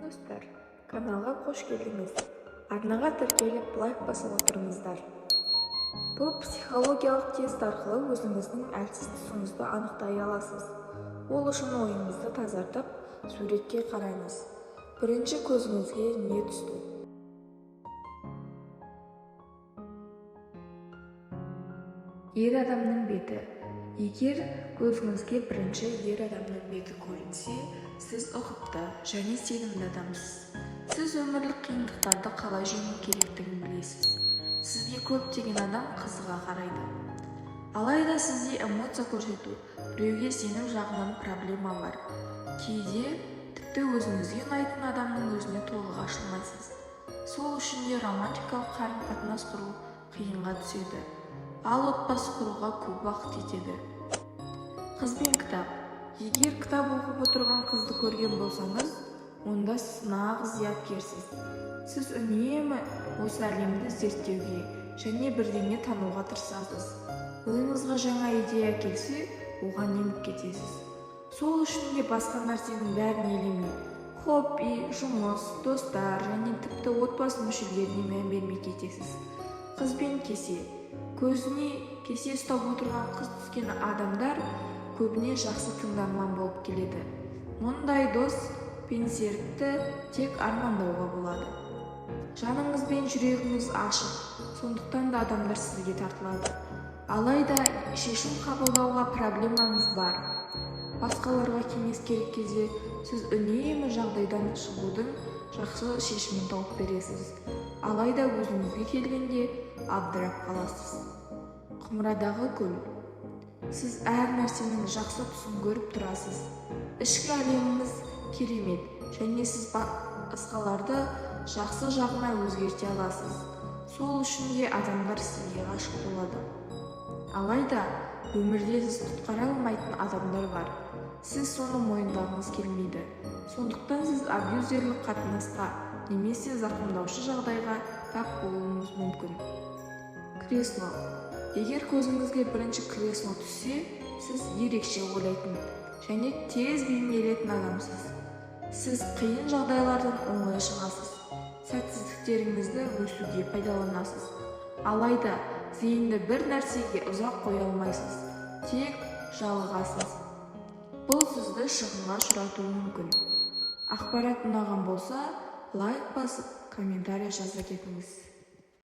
Достар, каналға қош келдіңіз. Арнаға тіркеліп лайк басып отырыңыздар. Бұл психологиялық тест арқылы өзіңіздің әлсіз тұсыңызды анықтай аласыз. Ол үшін ойыңызды тазартып, суретке қараңыз. Бірінші көзіңізге не түсті? Ер адамның беті. Егер көзіңізге бірінші ер адамның беті көрінсе, сіз ұқыпты және сенімді адамсыз. Сіз өмірлік қиындықтарды қалай жеңу керектігін білесіз. Сізге көптеген адам қызыға қарайды. Алайда сізде эмоция көрсету, біреуге сенім жағынан проблема бар. Кейде тіпті өзіңізге ұнайтын адамның өзіне толық ашылмайсыз. Сол үшін де романтикалық қарым-қатынас құру қиынға түседі. Ал отбасы құруға көп уақыт етеді. Қыз бен кітап. Егер кітап оқып отырған қызды көрген болсаңыз, онда сіз нағыз зияткерсіз. Сіз үнемі осы әлемді зерттеуге және бірдеңе тануға тырысасыз. Ойыңызға жаңа идея келсе, оған еніп кетесіз. Сол үшін де басқа нәрсенің бәрін елемей, хобби, жұмыс, достар және тіпті отбасы мүшелеріне мән бермей кетесіз. Қыз бен кесе. Көзіне кесе ұстап отырған қыз түскен адамдар көбіне жақсы тыңдарман болып келеді. Мұндай дос пен серікті тек армандауға болады. Жаныңыз бен жүрегіңіз ашық, сондықтан да адамдар сізге тартылады. Алайда шешім қабылдауға проблемаңыз бар. Басқаларға кеңес керек кезде сіз үнемі жағдайдан шығудың жақсы шешімін тауып бересіз. Алайда өзіңізге келгенде абдырап қаласыз. Құмырадағы гүл. Сіз әр нәрсенің жақсы тұсын көріп тұрасыз. Ішкі әлеміңіз керемет және сіз басқаларды жақсы жағына өзгерте аласыз. Сол үшін де адамдар сізге ғашық болады. Алайда өмірде сіз құтқара алмайтын адамдар бар. Сіз соны мойындағыңыз келмейді. Сондықтан сіз абьюзерлік қатынасқа немесе зақымдаушы жағдайға тап болуыңыз мүмкін. Кресло. Егер көзіңізге бірінші кресло түссе, сіз ерекше ойлайтын және тез бейімделетін адамсыз. Сіз қиын жағдайлардан оңай шығасыз. Сәтсіздіктеріңізді өсуге пайдаланасыз. Алайда зейінді бір нәрсеге ұзақ қоя алмайсыз. Тек жалығасыз. Бұл сізді шығынға ұшыратуы мүмкін. Ақпарат ұнаған болса, лайк басып, комментарий жаза кетіңіз.